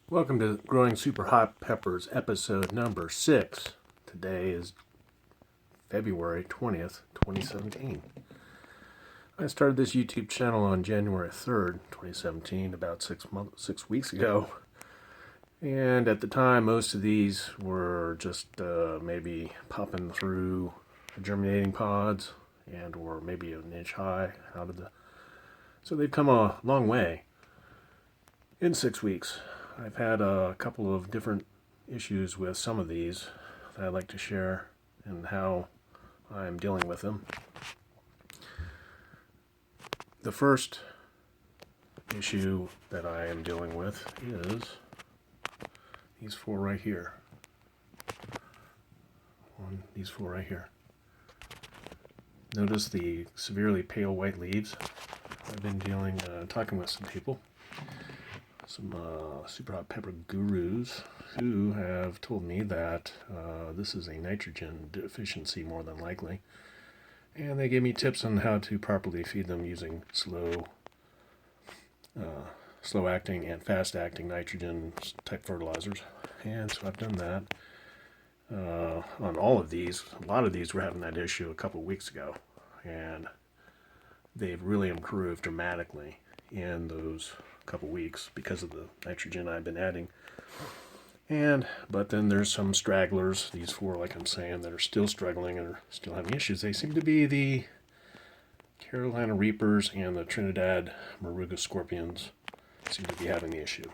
Welcome to Growing Super Hot Peppers, episode number 6. Today is February 20th, 2017. I started this YouTube channel on January 3rd, 2017, about 6 weeks ago. And at the time, most of these were just maybe popping through germinating pods and or maybe an inch high out of the... So they've come a long way in 6 weeks. I've had a couple of different issues with some of these that I'd like to share and how I'm dealing with them. The first issue that I am dealing with is these four right here. These four right here. Notice the severely pale white leaves. I've been talking with some people, some super hot pepper gurus who have told me that this is a nitrogen deficiency more than likely, and they gave me tips on how to properly feed them using slow acting and fast acting nitrogen type fertilizers. And so I've done that on all of these. A lot of these were having that issue a couple of weeks ago, and they've really improved dramatically in those couple weeks because of the nitrogen I've been adding. But then there's some stragglers, these four like I'm saying, that are still struggling and are still having issues. They seem to be the Carolina Reapers and the Trinidad Moruga Scorpions seem to be having the issue.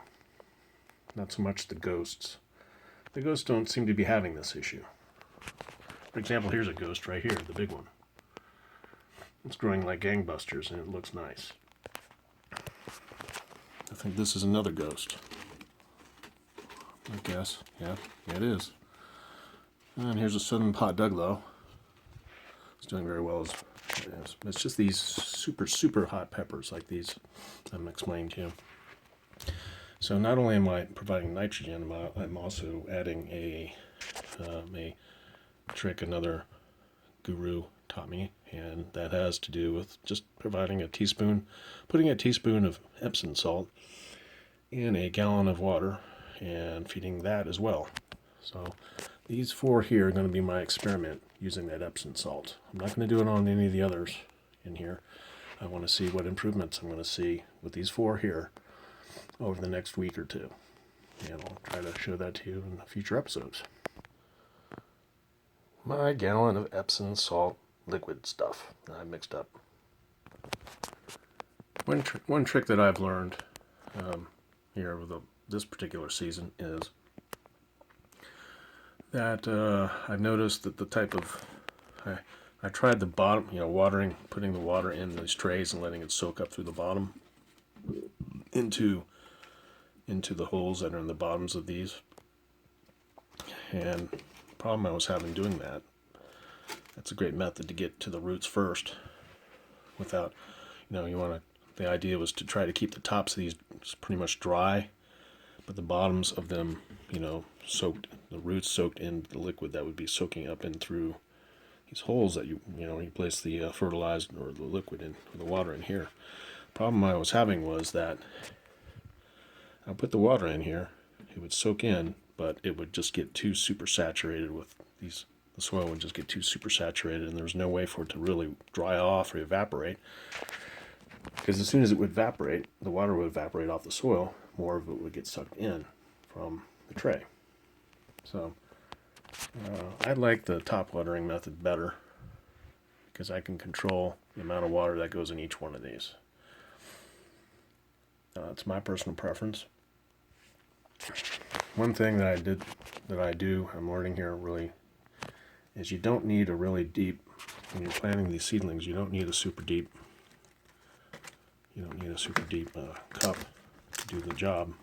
Not so much the ghosts. The ghosts don't seem to be having this issue. For example, here's a ghost right here, the big one. It's growing like gangbusters and it looks nice. I think this is another ghost. I guess. Yeah, it is. And here's a southern pot Douglow. It's doing very well. It's just these super hot peppers like these I'm explaining to you. So not only am I providing nitrogen, I'm also adding a trick another guru taught me, and that has to do with just putting a teaspoon of Epsom salt in a gallon of water and feeding that as well. So these four here are going to be my experiment using that Epsom salt. I'm not going to do it on any of the others in here. I want to see what improvements I'm going to see with these four here over the next week or two. And I'll try to show that to you in future episodes. My gallon of Epsom salt liquid stuff that I mixed up. One trick that I've learned here with this particular season is that I've noticed that the type of I tried the bottom, putting the water in these trays and letting it soak up through the bottom into the holes that are in the bottoms of these. And the problem I was having doing that's a great method to get to the roots first without, the idea was to try to keep the tops of these pretty much dry, but the bottoms of them, soaked, the roots soaked in the liquid that would be soaking up in through these holes that you place the fertilized or the liquid in, or the water in here. The problem I was having was that I put the water in here, it would soak in, but it would just get too super saturated with these. The soil would just get too super saturated, and there was no way for it to really dry off or evaporate. Because as soon as it would evaporate, the water would evaporate off the soil, more of it would get sucked in from the tray. So I like the top watering method better because I can control the amount of water that goes in each one of these. It's my personal preference. One thing that I'm learning here really, is you don't need a really deep, when you're planting these seedlings, you don't need a super deep cup to do the job.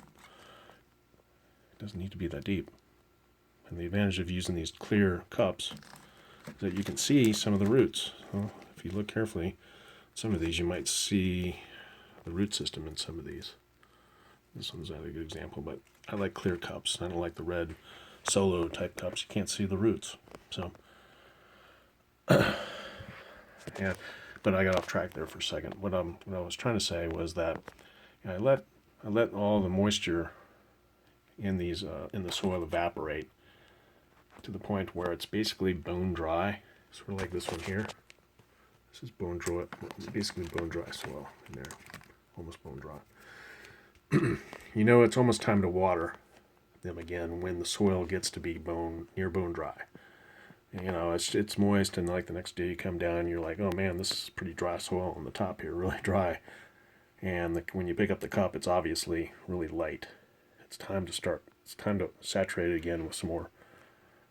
It doesn't need to be that deep. And the advantage of using these clear cups is that you can see some of the roots. Well, if you look carefully, some of these you might see the root system in some of these. This one's not a good example, but I like clear cups. I don't like the red solo type cups. You can't see the roots. So, yeah, but I got off track there for a second. What I was trying to say was that I let all the moisture in these in the soil evaporate to the point where it's basically bone dry, sort of like this one here. This is bone dry. It's basically bone dry soil in there, almost bone dry. You know, it's almost time to water them again when the soil gets to be near bone dry. You know, it's moist, and like the next day you come down and you're like, oh man, this is pretty dry soil on the top here, really dry. And when you pick up the cup, it's obviously really light. It's time to start. It's time to saturate it again with some more.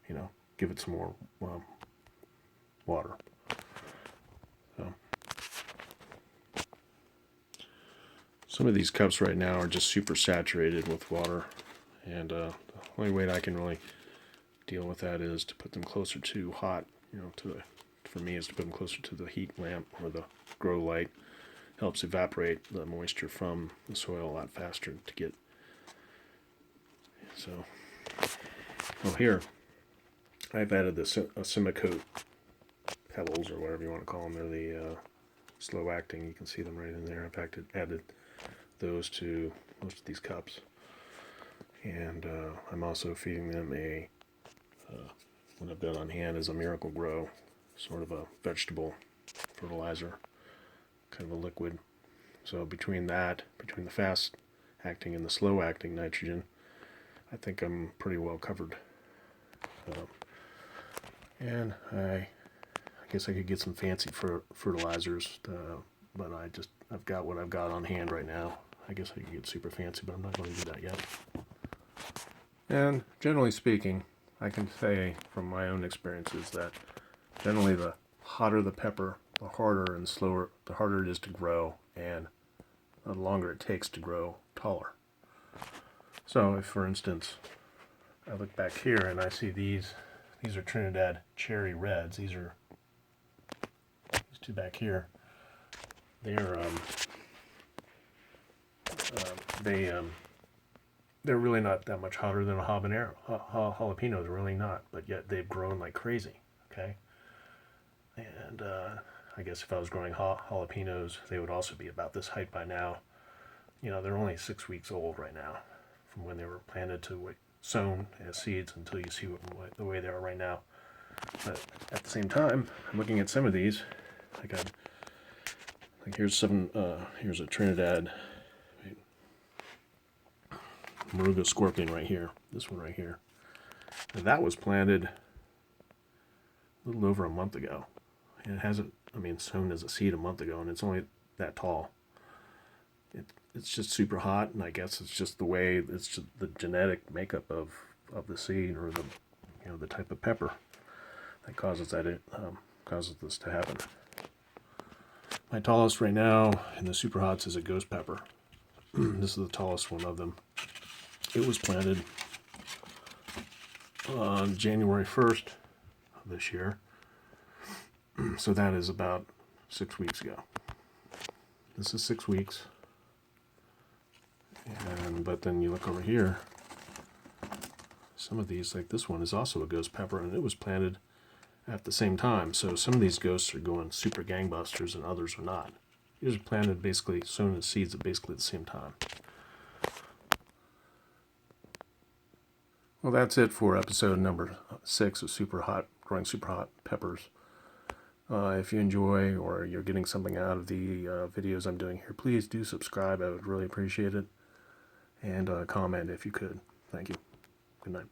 You know, give it some more water. So. Some of these cups right now are just super saturated with water, and the only way that I can really deal with that is to put them closer to hot, you know, for me is to put them closer to the heat lamp or the grow light. Helps evaporate the moisture from the soil a lot faster to get. So, well, here I've added the Simicote pebbles, or whatever you want to call them. They're the slow acting. You can see them right in there. In fact, added those to most of these cups, and I'm also feeding them what I've got on hand is a Miracle Grow, sort of a vegetable fertilizer, kind of a liquid. So between the fast acting and the slow acting nitrogen, I think I'm pretty well covered. And I guess I could get some fancy fertilizers, but I've got what I've got on hand right now. I guess I could get super fancy, but I'm not going to do that yet. And generally speaking, I can say from my own experiences that generally the hotter the pepper, the harder and slower, the harder it is to grow, and the longer it takes to grow taller. So if, for instance, I look back here and I see these are Trinidad Cherry Reds. These two back here. They're really not that much hotter than a habanero. Jalapeno, they're really not, but yet they've grown like crazy. Okay, and I guess if I was growing jalapenos, they would also be about this height by now. You know, they're only 6 weeks old right now, from when they were planted to sown as seeds until you see the way they are right now. But at the same time, I'm looking at some of these. Here's a Trinidad Moruga Scorpion right here. This one right here. And that was planted a little over a month ago. And it hasn't, sown as a seed a month ago, and it's only that tall. It's just super hot, and I guess it's just it's just the genetic makeup of the seed, or the type of pepper that causes this to happen. My tallest right now in the super hots is a ghost pepper. This is the tallest one of them. It was planted on January 1st of this year, so that is about 6 weeks ago. This is 6 weeks, but then you look over here. Some of these, like this one, is also a ghost pepper, and it was planted at the same time. So some of these ghosts are going super gangbusters, and others are not. These are planted, basically sown as seeds at basically the same time. Well, that's it for episode number 6 of growing super hot peppers. If you enjoy, or you're getting something out of the videos I'm doing here, please do subscribe. I would really appreciate it. And comment if you could. Thank you. Good night.